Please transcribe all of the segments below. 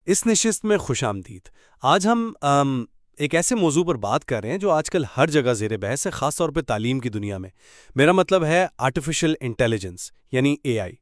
اس نشست میں خوش آمدید۔ آج ہم ایک ایسے موضوع پر بات کر رہے ہیں جو آج کل ہر جگہ زیر بحث ہے، خاص طور پہ تعلیم کی دنیا میں۔ میرا مطلب ہے آرٹیفیشل انٹیلیجنس یعنی اے آئی۔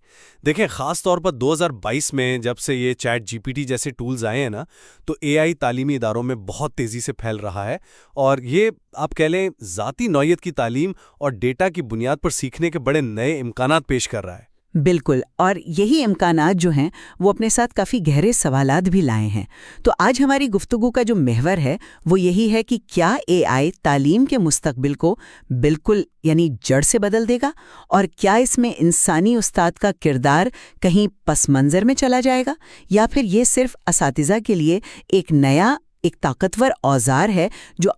دیکھیں، خاص طور پر 2022 میں جب سے یہ چیٹ جی پی ٹی جیسے ٹولز آئے ہیں نا، تو اے آئی تعلیمی اداروں میں بہت تیزی سے پھیل رہا ہے، اور یہ آپ کہہ لیں ذاتی نوعیت کی تعلیم اور ڈیٹا کی بنیاد پر سیکھنے کے بڑے نئے امکانات پیش کر رہا ہے۔ بالکل، اور یہی امکانات جو ہیں وہ اپنے ساتھ کافی گہرے سوالات بھی لائے ہیں۔ تو آج ہماری گفتگو کا جو محور ہے وہ یہی ہے کہ کیا اے آئی تعلیم کے مستقبل کو بالکل یعنی جڑ سے بدل دے گا، اور کیا اس میں انسانی استاد کا کردار کہیں پس منظر میں چلا جائے گا، یا پھر یہ صرف اساتذہ کے لیے ایک طاقتور اوزار ہے جو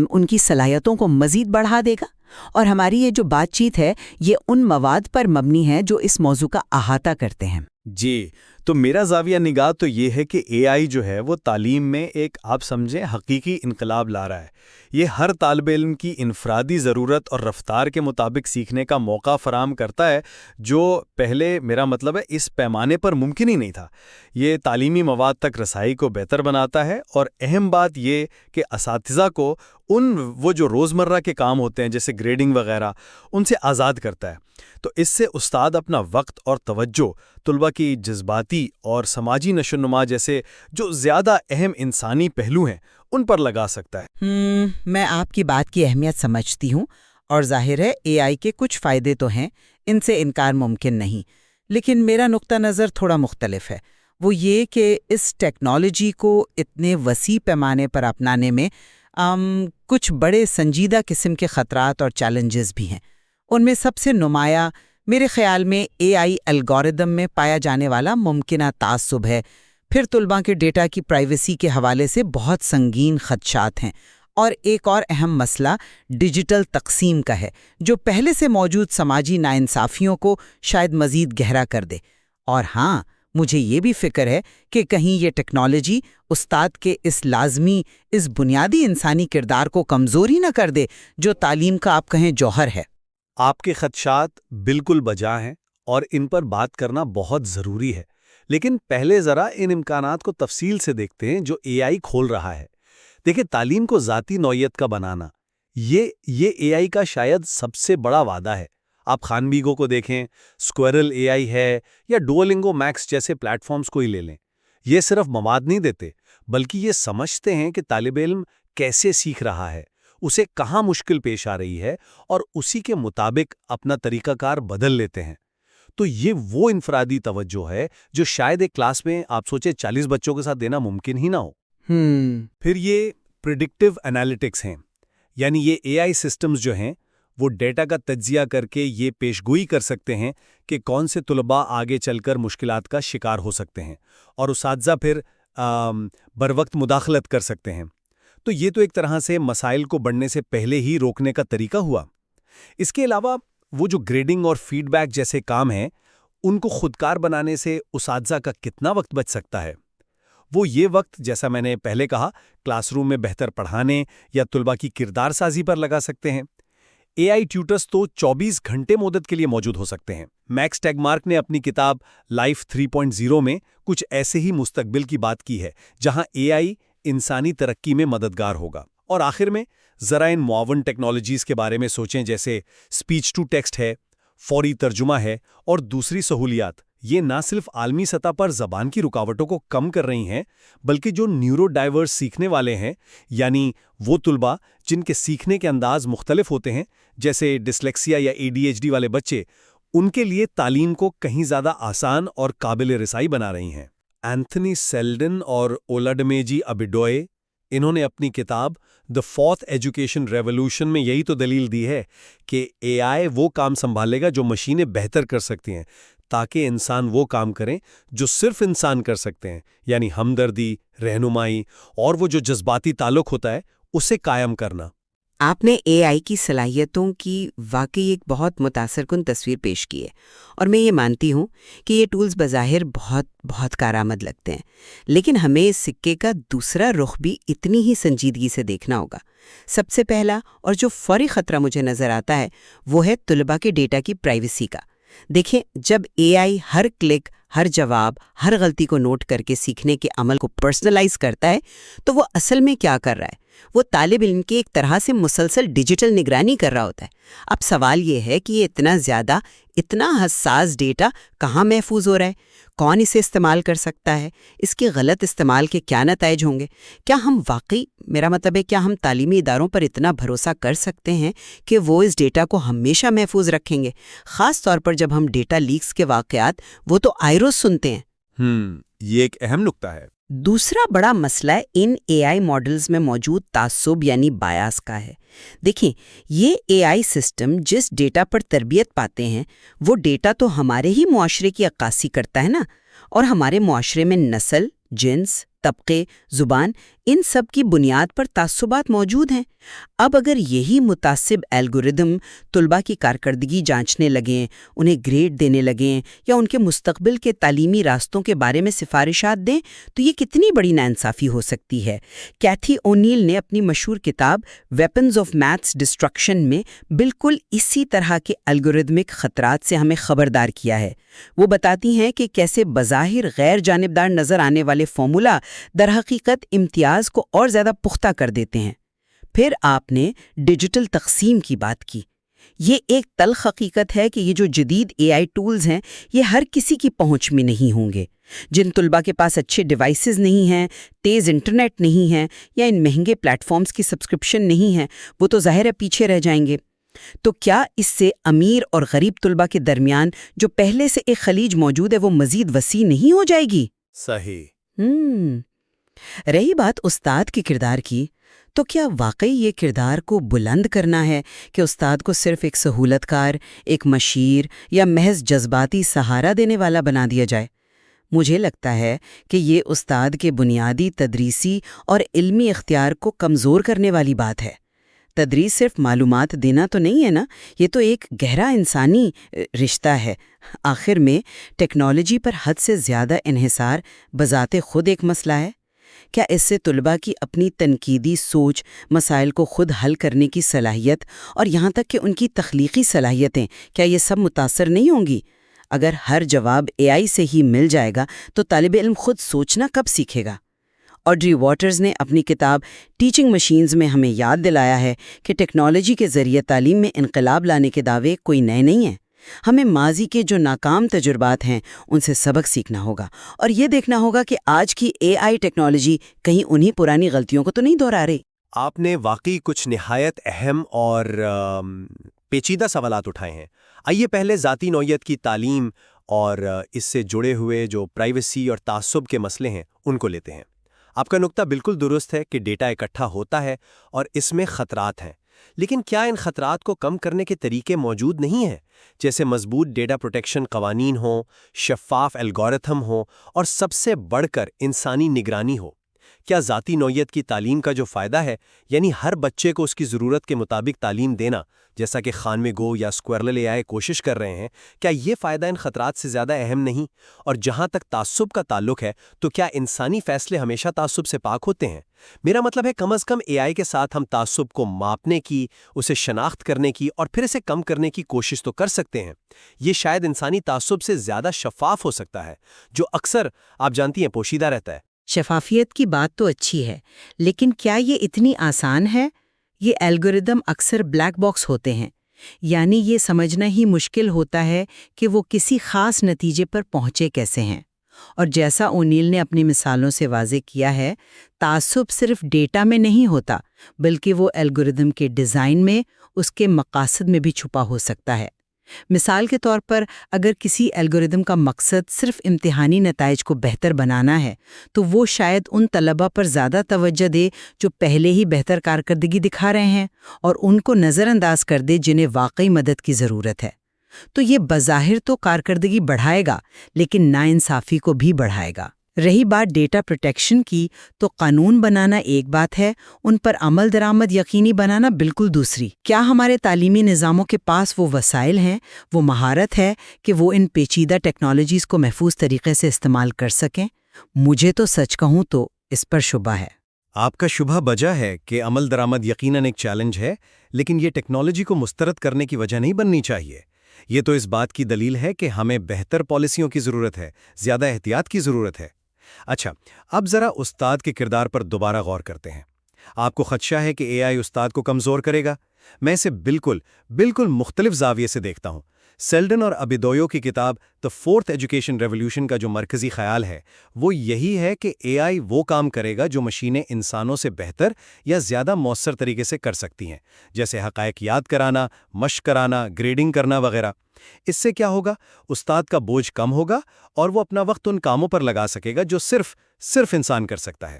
ان کی صلاحیتوں کو مزید بڑھا دے گا۔ اور ہماری یہ جو بات چیت ہے یہ ان مواد پر مبنی ہے جو اس موضوع کا احاطہ کرتے ہیں۔ جی، تو میرا زاویہ نگاہ تو یہ ہے کہ اے آئی جو ہے وہ تعلیم میں ایک آپ سمجھیں حقیقی انقلاب لا رہا ہے۔ یہ ہر طالب علم کی انفرادی ضرورت اور رفتار کے مطابق سیکھنے کا موقع فراہم کرتا ہے، جو پہلے میرا مطلب ہے اس پیمانے پر ممکن ہی نہیں تھا۔ یہ تعلیمی مواد تک رسائی کو بہتر بناتا ہے، اور اہم بات یہ کہ اساتذہ کو وہ جو روزمرہ کے کام ہوتے ہیں جیسے گریڈنگ وغیرہ، ان سے آزاد کرتا ہے۔ تو اس سے استاد اپنا وقت اور توجہ طلبہ کی جذباتی اور سماجی نشوونما جیسے جو زیادہ اہم انسانی پہلو ہیں ان پر لگا سکتا ہے۔ میں آپ کی بات کی اہمیت سمجھتی ہوں، اور ظاہر ہے اے آئی کے کچھ فائدے تو ہیں، ان سے انکار ممکن نہیں، لیکن میرا نقطہ نظر تھوڑا مختلف ہے۔ وہ یہ کہ اس ٹیکنالوجی کو اتنے وسیع پیمانے پر اپنانے میں کچھ بڑے سنجیدہ قسم کے خطرات اور چیلنجز بھی ہیں۔ ان میں سب سے نمایاں میرے خیال میں اے آئی الگوریدم میں پایا جانے والا ممکنہ تعصب ہے، پھر طلباء کے ڈیٹا کی پرائیویسی کے حوالے سے بہت سنگین خدشات ہیں، اور ایک اور اہم مسئلہ ڈیجیٹل تقسیم کا ہے، جو پہلے سے موجود سماجی ناانصافیوں کو شاید مزید گہرا کر دے۔ اور ہاں، مجھے یہ بھی فکر ہے کہ کہیں یہ ٹیکنالوجی استاد کے اس بنیادی انسانی کردار کو کمزوری نہ کر دے جو تعلیم کا آپ کہیں جوہر ہے۔ آپ کے خدشات بالکل بجا ہیں، اور ان پر بات کرنا بہت ضروری ہے، لیکن پہلے ذرا ان امکانات کو تفصیل سے دیکھتے ہیں جو اے آئی کھول رہا ہے۔ دیکھیں، تعلیم کو ذاتی نوعیت کا بنانا، یہ اے آئی کا شاید سب سے بڑا وعدہ ہے۔ آپ خانبیگو کو دیکھیں، اسکوئرل اے آئی ہے، یا ڈوولنگو میکس جیسے پلیٹ فارمز کو ہی لے لیں۔ یہ صرف مواد نہیں دیتے، بلکہ یہ سمجھتے ہیں کہ طالب علم کیسے سیکھ رہا ہے، اسے کہاں مشکل پیش آ رہی ہے، اور اسی کے مطابق اپنا طریقہ کار بدل لیتے ہیں۔ تو یہ وہ انفرادی توجہ ہے جو شاید ایک کلاس میں آپ سوچے 40 بچوں کے ساتھ دینا ممکن ہی نہ ہو۔ پھر یہ پریڈکٹیو انالیٹکس ہیں، یعنی یہ اے آئی سسٹمز جو ہیں وہ ڈیٹا کا تجزیہ کر کے یہ پیشگوئی کر سکتے ہیں کہ کون سے طلباء آگے چل کر مشکلات کا شکار ہو سکتے ہیں، اور اساتذہ پھر بروقت مداخلت کر سکتے ہیں۔ تو یہ تو ایک طرح سے مسائل کو بڑھنے سے پہلے ہی روکنے کا طریقہ ہوا۔ اس کے علاوہ وہ جو گریڈنگ اور فیڈ بیک جیسے کام ہیں، ان کو خودکار بنانے سے اساتذہ کا کتنا وقت بچ سکتا ہے؟ وہ یہ وقت، جیسا میں نے پہلے کہا، کلاس روم میں بہتر پڑھانے یا طلباء کی کردار سازی پر لگا سکتے ہیں۔ اے آئی ٹیوٹرز تو 24 گھنٹے مدت کے لیے موجود ہو سکتے ہیں۔ میکس ٹیگمارک نے اپنی کتاب لائف 3.0 میں کچھ ایسے ہی مستقبل کی بات کی ہے، جہاں اے آئی انسانی ترقی میں مددگار ہوگا۔ اور آخر میں ذرا ان معاون ٹیکنالوجیز کے بارے میں سوچیں، جیسے اسپیچ ٹو ٹیکسٹ ہے، فوری ترجمہ ہے، اور دوسری سہولیات۔ یہ نہ صرف عالمی سطح پر زبان کی رکاوٹوں کو کم کر رہی ہیں، بلکہ جو نیورو ڈائیورس سیکھنے والے ہیں، یعنی وہ طلباء جن کے سیکھنے کے انداز مختلف ہوتے ہیں، جیسے ڈسلیکسیا یا اے ڈی ایچ ڈی والے بچے، ان کے لیے تعلیم کو کہیں زیادہ آسان اور قابل رسائی بنا رہی ہیں۔ اینتھنی سیلڈن اور اولادمیجی ابیڈوئے، انہوں نے اپنی کتاب دی فورتھ ایجوکیشن ریولوشن میں یہی تو دلیل دی ہے کہ اے آئی وہ کام سنبھالے گا جو مشینیں بہتر کر سکتی ہیں، تاکہ انسان وہ کام کریں جو صرف انسان کر سکتے ہیں، یعنی ہمدردی، رہنمائی، اور وہ جو جذباتی تعلق ہوتا ہے اسے قائم کرنا۔ آپ نے اے آئی کی صلاحیتوں کی واقعی ایک بہت متاثر کن تصویر پیش کی ہے، اور میں یہ مانتی ہوں کہ یہ ٹولز بظاہر بہت بہت کارآمد لگتے ہیں، لیکن ہمیں اس سکے کا دوسرا رخ بھی اتنی ہی سنجیدگی سے دیکھنا ہوگا۔ سب سے پہلا اور جو فوری خطرہ مجھے نظر آتا ہے وہ ہے طلباء کے ڈیٹا کی پرائیویسی کا۔ دیکھیں، جب اے آئی ہر کلک، ہر جواب، ہر غلطی کو نوٹ کر کے سیکھنے کے عمل کو پرسنلائز کرتا ہے، تو وہ اصل میں کیا کر رہا ہے؟ وہ طالب علم کی ایک طرح سے مسلسل ڈیجیٹل نگرانی کر رہا ہوتا ہے۔ اب سوال یہ ہے کہ یہ اتنا زیادہ، اتنا حساس ڈیٹا کہاں محفوظ ہو رہا ہے؟ کون اسے استعمال کر سکتا ہے؟ اس کے غلط استعمال کے کیا نتائج ہوں گے؟ کیا ہم واقعی، میرا مطلب ہے، کیا ہم تعلیمی اداروں پر اتنا بھروسہ کر سکتے ہیں کہ وہ اس ڈیٹا کو ہمیشہ محفوظ رکھیں گے؟ خاص طور پر جب ہم ڈیٹا لیکس کے واقعات وہ تو آئے روز سنتے ہیں۔ یہ ایک اہم نقطہ ہے۔ دوسرا بڑا مسئلہ ان اے آئی ماڈلز میں موجود تعصب یعنی بایاس کا ہے۔ دیکھیں، یہ اے آئی سسٹم جس ڈیٹا پر تربیت پاتے ہیں، وہ ڈیٹا تو ہمارے ہی معاشرے کی عکاسی کرتا ہے نا، اور ہمارے معاشرے میں نسل، جنس، طبقے، زبان، ان سب کی بنیاد پر تعصبات موجود ہیں۔ اب اگر یہی متعصب الگوریدم طلباء کی کارکردگی جانچنے لگیں، انہیں گریڈ دینے لگیں یا ان کے مستقبل کے تعلیمی راستوں کے بارے میں سفارشات دیں، تو یہ کتنی بڑی ناانصافی ہو سکتی ہے۔ کیتھی اونیل نے اپنی مشہور کتاب ویپنز آف میتھس ڈسٹرکشن میں بالکل اسی طرح کے الگوریدمک خطرات سے ہمیں خبردار کیا ہے۔ وہ بتاتی ہیں کہ کیسے بظاہر غیر جانبدار نظر آنے والے فارمولا درحقیقت امتیاز کو اور زیادہ پختہ کر دیتے ہیں۔ پھر آپ نے ڈیجیٹل تقسیم کی بات کی۔ یہ ایک تلخ حقیقت ہے کہ یہ جو جدید اے آئی ٹولز ہیں، یہ ہر کسی کی پہنچ میں نہیں ہوں گے۔ جن طلباء کے پاس اچھے ڈیوائسز نہیں ہیں، تیز انٹرنیٹ نہیں ہے، یا ان مہنگے پلیٹ فارمز کی سبسکرپشن نہیں ہے، وہ تو ظاہر ہے پیچھے رہ جائیں گے۔ تو کیا اس سے امیر اور غریب طلباء کے درمیان جو پہلے سے ایک خلیج موجود ہے، وہ مزید وسیع نہیں ہو جائے گی؟ صحیح۔ رہی بات استاد کے کردار کی، تو کیا واقعی یہ کردار کو بلند کرنا ہے کہ استاد کو صرف ایک سہولت کار، ایک مشیر یا محض جذباتی سہارا دینے والا بنا دیا جائے؟ مجھے لگتا ہے کہ یہ استاد کے بنیادی تدریسی اور علمی اختیار کو کمزور کرنے والی بات ہے۔ تدریس صرف معلومات دینا تو نہیں ہے نا، یہ تو ایک گہرا انسانی رشتہ ہے۔ آخر میں ٹیکنالوجی پر حد سے زیادہ انحصار بذات خود ایک مسئلہ ہے۔ کیا اس سے طلباء کی اپنی تنقیدی سوچ، مسائل کو خود حل کرنے کی صلاحیت اور یہاں تک کہ ان کی تخلیقی صلاحیتیں، کیا یہ سب متاثر نہیں ہوں گی؟ اگر ہر جواب اے آئی سے ہی مل جائے گا تو طالب علم خود سوچنا کب سیکھے گا؟ آڈری واٹرز نے اپنی کتاب ٹیچنگ مشینز میں ہمیں یاد دلایا ہے کہ ٹیکنالوجی کے ذریعے تعلیم میں انقلاب لانے کے دعوے کوئی نئے نہیں ہیں۔ ہمیں ماضی کے جو ناکام تجربات ہیں ان سے سبق سیکھنا ہوگا، اور یہ دیکھنا ہوگا کہ آج کی اے آئی ٹیکنالوجی کہیں انہی پرانی غلطیوں کو تو نہیں دہرا رہی۔ آپ نے واقعی کچھ نہایت اہم اور پیچیدہ سوالات اٹھائے ہیں۔ آئیے پہلے ذاتی نوعیت کی تعلیم اور اس سے جڑے ہوئے جو پرائیویسی اور تعصب کے مسئلے ہیں ان کو لیتے ہیں۔ آپ کا نقطہ بالکل درست ہے کہ ڈیٹا اکٹھا ہوتا ہے اور اس میں خطرات ہیں، لیکن کیا ان خطرات کو کم کرنے کے طریقے موجود نہیں ہیں؟ جیسے مضبوط ڈیٹا پروٹیکشن قوانین ہوں، شفاف الگورتھم ہوں اور سب سے بڑھ کر انسانی نگرانی ہو۔ کیا ذاتی نوعیت کی تعلیم کا جو فائدہ ہے، یعنی ہر بچے کو اس کی ضرورت کے مطابق تعلیم دینا، جیسا کہ خانمے گو یا اسکوئرل اے آئی کوشش کر رہے ہیں، کیا یہ فائدہ ان خطرات سے زیادہ اہم نہیں؟ اور جہاں تک تعصب کا تعلق ہے، تو کیا انسانی فیصلے ہمیشہ تعصب سے پاک ہوتے ہیں؟ میرا مطلب ہے کم از کم اے آئی کے ساتھ ہم تعصب کو ماپنے کی، اسے شناخت کرنے کی اور پھر اسے کم کرنے کی کوشش تو کر سکتے ہیں۔ یہ شاید انسانی تعصب سے زیادہ شفاف ہو سکتا ہے، جو اکثر آپ جانتی ہیں پوشیدہ رہتا ہے۔ شفافیت کی بات تو اچھی ہے، لیکن کیا یہ اتنی آسان ہے؟ یہ الگوریدم اکثر بلیک باکس ہوتے ہیں، یعنی یہ سمجھنا ہی مشکل ہوتا ہے کہ وہ کسی خاص نتیجے پر پہنچے کیسے ہیں۔ اور جیسا اونیل نے اپنی مثالوں سے واضح کیا ہے، تعصب صرف ڈیٹا میں نہیں ہوتا، بلکہ وہ الگوریدم کے ڈیزائن میں، اس کے مقاصد میں بھی چھپا ہو سکتا ہے۔ مثال کے طور پر، اگر کسی الگوریدم کا مقصد صرف امتحانی نتائج کو بہتر بنانا ہے، تو وہ شاید ان طلباء پر زیادہ توجہ دے جو پہلے ہی بہتر کارکردگی دکھا رہے ہیں، اور ان کو نظر انداز کر دے جنہیں واقعی مدد کی ضرورت ہے۔ تو یہ بظاہر تو کارکردگی بڑھائے گا، لیکن ناانصافی کو بھی بڑھائے گا۔ رہی بات ڈیٹا پروٹیکشن کی، تو قانون بنانا ایک بات ہے، ان پر عمل درآمد یقینی بنانا بالکل دوسری۔ کیا ہمارے تعلیمی نظاموں کے پاس وہ وسائل ہیں، وہ مہارت ہے کہ وہ ان پیچیدہ ٹیکنالوجیز کو محفوظ طریقے سے استعمال کر سکیں؟ مجھے تو سچ کہوں تو اس پر شبہ ہے۔ آپ کا شبہ بجا ہے کہ عمل درآمد یقیناً ایک چیلنج ہے، لیکن یہ ٹیکنالوجی کو مسترد کرنے کی وجہ نہیں بننی چاہیے۔ یہ تو اس بات کی دلیل ہے کہ ہمیں بہتر پالیسیوں کی ضرورت ہے، زیادہ احتیاط کی ضرورت ہے۔ اچھا، اب ذرا استاد کے کردار پر دوبارہ غور کرتے ہیں۔ آپ کو خدشہ ہے کہ اے آئی استاد کو کمزور کرے گا؟ میں اسے بالکل مختلف زاویے سے دیکھتا ہوں۔ سیلڈن اور ابیدویو کی کتاب دی فورتھ ایجوکیشن ریولوشن کا جو مرکزی خیال ہے وہ یہی ہے کہ اے آئی وہ کام کرے گا جو مشینیں انسانوں سے بہتر یا زیادہ مؤثر طریقے سے کر سکتی ہیں، جیسے حقائق یاد کرانا، مشق کرانا، گریڈنگ کرنا وغیرہ۔ اس سے کیا ہوگا؟ استاد کا بوجھ کم ہوگا اور وہ اپنا وقت ان کاموں پر لگا سکے گا جو صرف انسان کر سکتا ہے،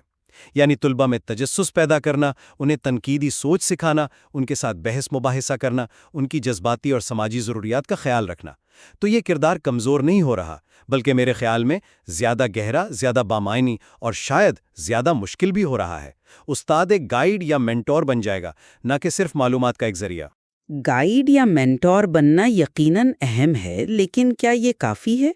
یعنی طلبہ میں تجسس پیدا کرنا، انہیں تنقیدی سوچ سکھانا، ان کے ساتھ بحث مباحثہ کرنا، ان کی جذباتی اور سماجی ضروریات کا خیال رکھنا۔ تو یہ کردار کمزور نہیں ہو رہا، بلکہ میرے خیال میں زیادہ گہرا، زیادہ بامعنی اور شاید زیادہ مشکل بھی ہو رہا ہے۔ استاد ایک گائیڈ یا مینٹور بن جائے گا، نہ کہ صرف معلومات کا ایک ذریعہ۔ گائیڈ یا مینٹور بننا یقیناً اہم ہے، لیکن کیا یہ کافی ہے؟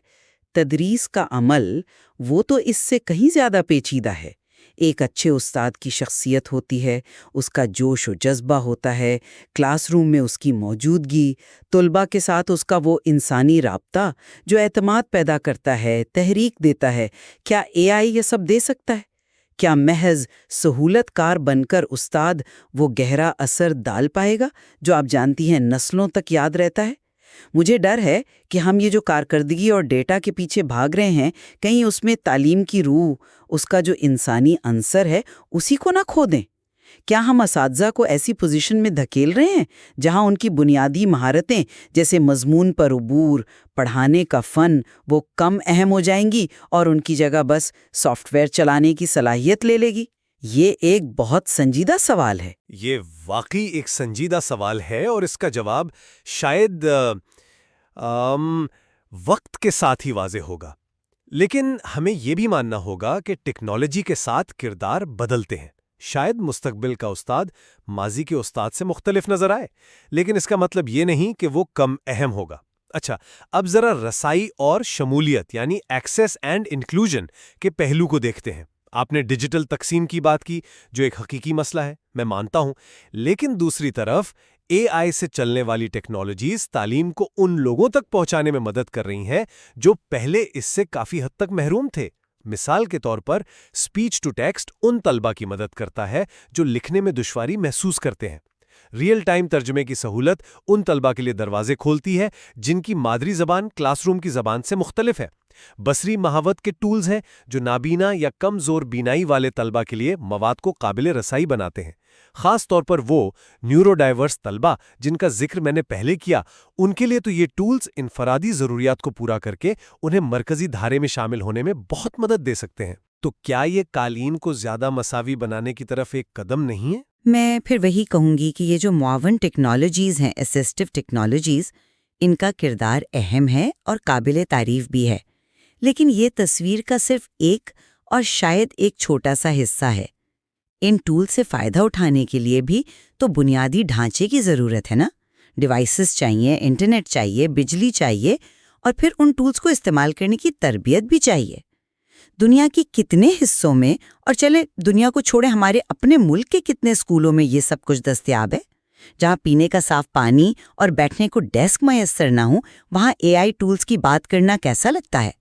تدریس کا عمل وہ تو اس سے کہیں زیادہ پیچیدہ ہے۔ ایک اچھے استاد کی شخصیت ہوتی ہے، اس کا جوش و جذبہ ہوتا ہے، کلاس روم میں اس کی موجودگی، طلباء کے ساتھ اس کا وہ انسانی رابطہ جو اعتماد پیدا کرتا ہے، تحریک دیتا ہے۔ کیا اے آئی یہ سب دے سکتا ہے؟ کیا محض سہولت کار بن کر استاد وہ گہرا اثر ڈال پائے گا جو آپ جانتی ہیں نسلوں تک یاد رہتا ہے؟ مجھے ڈر ہے کہ ہم یہ جو کارکردگی اور ڈیٹا کے پیچھے بھاگ رہے ہیں، کہیں اس میں تعلیم کی روح، اس کا جو انسانی عنصر ہے، اسی کو نہ کھو دیں۔ کیا ہم اساتذہ کو ایسی پوزیشن میں دھکیل رہے ہیں جہاں ان کی بنیادی مہارتیں جیسے مضمون پر عبور، پڑھانے کا فن، وہ کم اہم ہو جائیں گی اور ان کی جگہ بس سافٹ ویئر چلانے کی صلاحیت لے لے گی؟ یہ ایک بہت سنجیدہ سوال ہے۔ یہ واقعی ایک سنجیدہ سوال ہے اور اس کا جواب شاید وقت کے ساتھ ہی واضح ہوگا۔ لیکن ہمیں یہ بھی ماننا ہوگا کہ ٹیکنالوجی کے ساتھ کردار بدلتے ہیں۔ شاید مستقبل کا استاد ماضی کے استاد سے مختلف نظر آئے، لیکن اس کا مطلب یہ نہیں کہ وہ کم اہم ہوگا۔ اچھا، اب ذرا رسائی اور شمولیت یعنی ایکسیس اینڈ انکلوژن کے پہلو کو دیکھتے ہیں۔ آپ نے ڈیجیٹل تقسیم کی بات کی جو ایک حقیقی مسئلہ ہے، میں مانتا ہوں، لیکن دوسری طرف اے آئی سے چلنے والی ٹیکنالوجیز تعلیم کو ان لوگوں تک پہنچانے میں مدد کر رہی ہیں جو پہلے اس سے کافی حد تک محروم تھے۔ مثال کے طور پر اسپیچ ٹو ٹیکسٹ ان طلبہ کی مدد کرتا ہے جو لکھنے میں دشواری محسوس کرتے ہیں۔ ریئل ٹائم ترجمے کی سہولت ان طلبہ کے لیے دروازے کھولتی ہے جن کی مادری زبان کلاس روم کی زبان سے مختلف ہے۔ بصری مہاوت کے ٹولز ہیں جو نابینا یا کم زور بینائی والے طلبہ کے لیے مواد کو قابل رسائی بناتے ہیں۔ خاص طور پر وہ نیورو ڈائیورس طلبہ جن کا ذکر میں نے پہلے کیا، ان کے لیے تو یہ ٹولز انفرادی ضروریات کو پورا کر کے انہیں مرکزی دھارے میں شامل ہونے میں بہت مدد دے سکتے ہیں۔ تو کیا یہ قالین کو زیادہ مساوی بنانے کی طرف ایک قدم نہیں ہے؟ میں پھر وہی کہوں گی کہ یہ جو معاون ٹیکنالوجیز ہیں، اسسٹو ٹیکنالوجیز، ان کا کردار اہم ہے اور قابل تعریف بھی ہے، لیکن یہ تصویر کا صرف ایک اور شاید ایک چھوٹا سا حصہ ہے۔ ان ٹول سے فائدہ اٹھانے کے لیے بھی تو بنیادی ڈھانچے کی ضرورت ہے نا، ڈیوائسز چاہیے، انٹرنیٹ چاہیے، بجلی چاہیے، اور پھر ان ٹولز کو استعمال کرنے کی تربیت بھی چاہیے۔ دنیا کی کتنے حصوں میں، اور چلے دنیا کو چھوڑے ہمارے اپنے ملک کے کتنے اسکولوں میں یہ سب کچھ دستیاب ہے؟ جہاں پینے کا صاف پانی اور بیٹھنے کو ڈیسک میسر نہ ہوں، وہاں اے آئی ٹولز کی بات کرنا کیسا لگتا ہے؟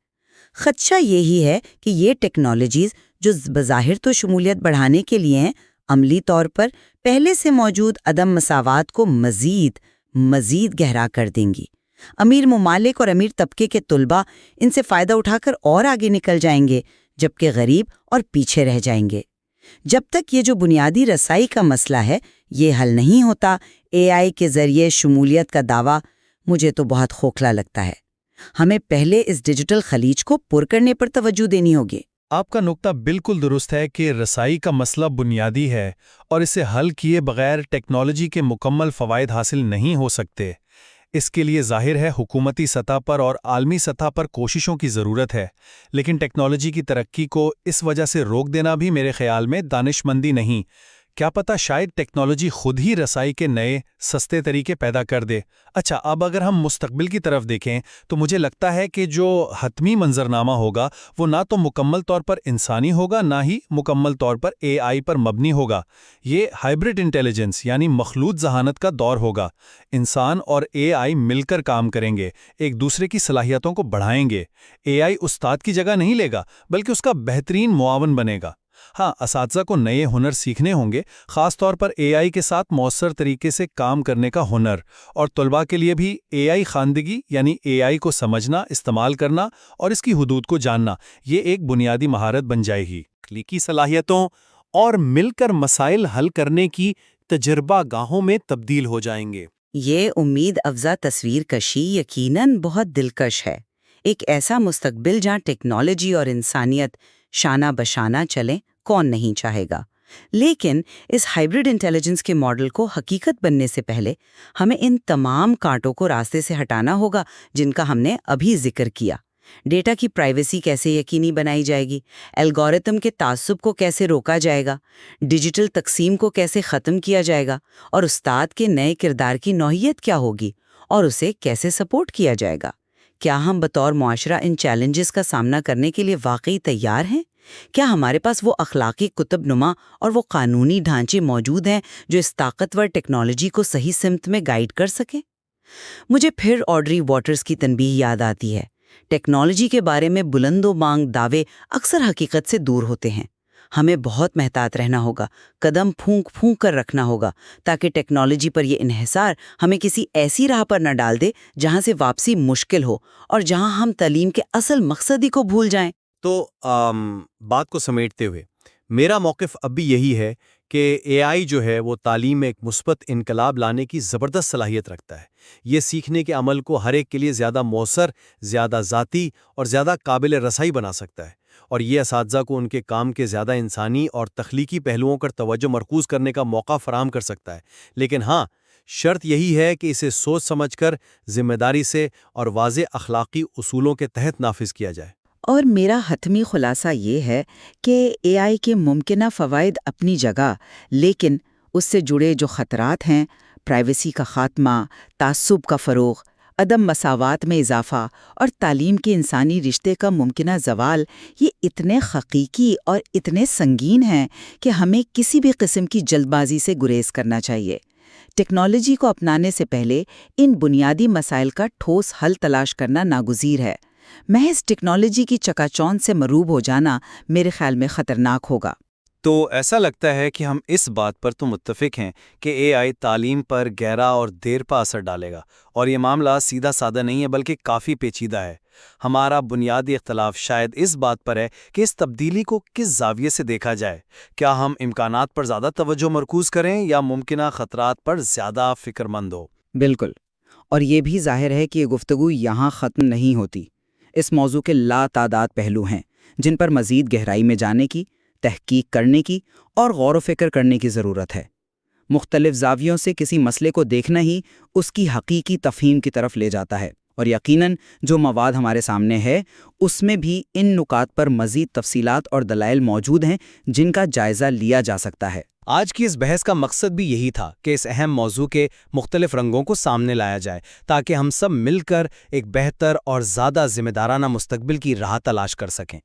خدشہ یہی ہے کہ یہ ٹیکنالوجیز جو بظاہر تو شمولیت بڑھانے کے لیے ہیں، عملی طور پر پہلے سے موجود عدم مساوات کو مزید گہرا کر دیں گی۔ امیر ممالک اور امیر طبقے کے طلباء ان سے فائدہ اٹھا کر اور آگے نکل جائیں گے، جبکہ غریب اور پیچھے رہ جائیں گے۔ جب تک یہ جو بنیادی رسائی کا مسئلہ ہے یہ حل نہیں ہوتا، اے آئی کے ذریعے شمولیت کا دعویٰ مجھے تو بہت کھوکھلا لگتا ہے۔ ہمیں پہلے اس ڈیجیٹل خلیج کو پر کرنے پر توجہ دینی ہوگی۔ آپ کا نقطہ بالکل درست ہے کہ رسائی کا مسئلہ بنیادی ہے اور اسے حل کیے بغیر ٹیکنالوجی کے مکمل فوائد حاصل نہیں ہو سکتے۔ اس کے لیے ظاہر ہے حکومتی سطح پر اور عالمی سطح پر کوششوں کی ضرورت ہے، لیکن ٹیکنالوجی کی ترقی کو اس وجہ سے روک دینا بھی میرے خیال میں دانشمندی نہیں، کیا پتہ شاید ٹیکنالوجی خود ہی رسائی کے نئے سستے طریقے پیدا کر دے۔ اچھا، اب اگر ہم مستقبل کی طرف دیکھیں تو مجھے لگتا ہے کہ جو حتمی منظرنامہ ہوگا وہ نہ تو مکمل طور پر انسانی ہوگا نہ ہی مکمل طور پر اے آئی پر مبنی ہوگا۔ یہ ہائبرڈ انٹیلیجنس یعنی مخلوط ذہانت کا دور ہوگا۔ انسان اور اے آئی مل کر کام کریں گے، ایک دوسرے کی صلاحیتوں کو بڑھائیں گے۔ اے آئی استاد کی جگہ نہیں لے گا بلکہ اس کا بہترین معاون بنے گا۔ ہاں، اساتذہ کو نئے ہنر سیکھنے ہوں گے، خاص طور پر اے آئی کے ساتھ مؤثر طریقے سے کام کرنے کا ہنر، اور طلباء کے لیے بھی اے آئی خواندگی یعنی اے آئی کو سمجھنا، استعمال کرنا اور اس کی حدود کو جاننا، یہ ایک بنیادی مہارت بن جائے گی۔ تخلیقی صلاحیتوں اور مل کر مسائل حل کرنے کی تجربہ گاہوں میں تبدیل ہو جائیں گے۔ یہ امید افزا تصویر کشی یقیناً بہت دلکش ہے۔ ایک ایسا مستقبل جہاں ٹیکنالوجی اور انسانیت شانہ بشانہ چلیں، کون نہیں چاہے گا؟ لیکن اس ہائبرڈ انٹیلیجنس کے ماڈل کو حقیقت بننے سے پہلے ہمیں ان تمام کانٹوں کو راستے سے ہٹانا ہوگا جن کا ہم نے ابھی ذکر کیا۔ ڈیٹا کی پرائیویسی کیسے یقینی بنائی جائے گی؟ الگورتھم کے تعصب کو کیسے روکا جائے گا؟ ڈیجیٹل تقسیم کو کیسے ختم کیا جائے گا؟ اور استاد کے نئے کردار کی نوعیت کیا ہوگی اور اسے کیسے سپورٹ کیا جائے گا؟ کیا ہم بطور معاشرہ ان چیلنجز کا سامنا کرنے کے لیے واقعی تیار ہیں؟ کیا ہمارے پاس وہ اخلاقی کتب نما اور وہ قانونی ڈھانچے موجود ہیں جو اس طاقتور ٹیکنالوجی کو صحیح سمت میں گائیڈ کر سکیں؟ مجھے پھر آڈری واٹرز کی تنبیہ یاد آتی ہے۔ ٹیکنالوجی کے بارے میں بلند و بانگ دعوے اکثر حقیقت سے دور ہوتے ہیں۔ ہمیں بہت محتاط رہنا ہوگا، قدم پھونک پھونک کر رکھنا ہوگا تاکہ ٹیکنالوجی پر یہ انحصار ہمیں کسی ایسی راہ پر نہ ڈال دے جہاں سے واپسی مشکل ہو اور جہاں ہم تعلیم کے اصل مقصد ہی کو بھول جائیں۔ تو بات کو سمیٹتے ہوئے میرا موقف اب بھی یہی ہے کہ اے آئی جو ہے وہ تعلیم میں ایک مثبت انقلاب لانے کی زبردست صلاحیت رکھتا ہے۔ یہ سیکھنے کے عمل کو ہر ایک کے لیے زیادہ مؤثر، زیادہ ذاتی اور زیادہ قابل رسائی بنا سکتا ہے، اور یہ اساتذہ کو ان کے کام کے زیادہ انسانی اور تخلیقی پہلوؤں پر توجہ مرکوز کرنے کا موقع فراہم کر سکتا ہے۔ لیکن ہاں، شرط یہی ہے کہ اسے سوچ سمجھ کر، ذمہ داری سے اور واضح اخلاقی اصولوں کے تحت نافذ کیا جائے۔ اور میرا حتمی خلاصہ یہ ہے کہ اے آئی کے ممکنہ فوائد اپنی جگہ، لیکن اس سے جڑے جو خطرات ہیں، پرائیویسی کا خاتمہ، تعصب کا فروغ، عدم مساوات میں اضافہ اور تعلیم کے انسانی رشتے کا ممکنہ زوال، یہ اتنے حقیقی اور اتنے سنگین ہیں کہ ہمیں کسی بھی قسم کی جلد بازی سے گریز کرنا چاہیے۔ ٹیکنالوجی کو اپنانے سے پہلے ان بنیادی مسائل کا ٹھوس حل تلاش کرنا ناگزیر ہے۔ محض ٹیکنالوجی کی چکا چوند سے مروب ہو جانا میرے خیال میں خطرناک ہوگا۔ تو ایسا لگتا ہے کہ ہم اس بات پر تو متفق ہیں کہ اے آئی تعلیم پر گہرا اور دیر پا اثر ڈالے گا، اور یہ معاملہ سیدھا سادہ نہیں ہے بلکہ کافی پیچیدہ ہے۔ ہمارا بنیادی اختلاف شاید اس بات پر ہے کہ اس تبدیلی کو کس زاویے سے دیکھا جائے۔ کیا ہم امکانات پر زیادہ توجہ مرکوز کریں یا ممکنہ خطرات پر زیادہ فکر مند ہو؟ بالکل، اور یہ بھی ظاہر ہے کہ یہ گفتگو یہاں ختم نہیں ہوتی۔ اس موضوع کے لا تعداد پہلو ہیں جن پر مزید گہرائی میں جانے کی، تحقیق کرنے کی اور غور و فکر کرنے کی ضرورت ہے۔ مختلف زاویوں سے کسی مسئلے کو دیکھنا ہی اس کی حقیقی تفہیم کی طرف لے جاتا ہے، اور یقیناً جو مواد ہمارے سامنے ہے اس میں بھی ان نکات پر مزید تفصیلات اور دلائل موجود ہیں جن کا جائزہ لیا جا سکتا ہے۔ آج کی اس بحث کا مقصد بھی یہی تھا کہ اس اہم موضوع کے مختلف رنگوں کو سامنے لایا جائے تاکہ ہم سب مل کر ایک بہتر اور زیادہ ذمہ دارانہ مستقبل کی راہ تلاش کر سکیں۔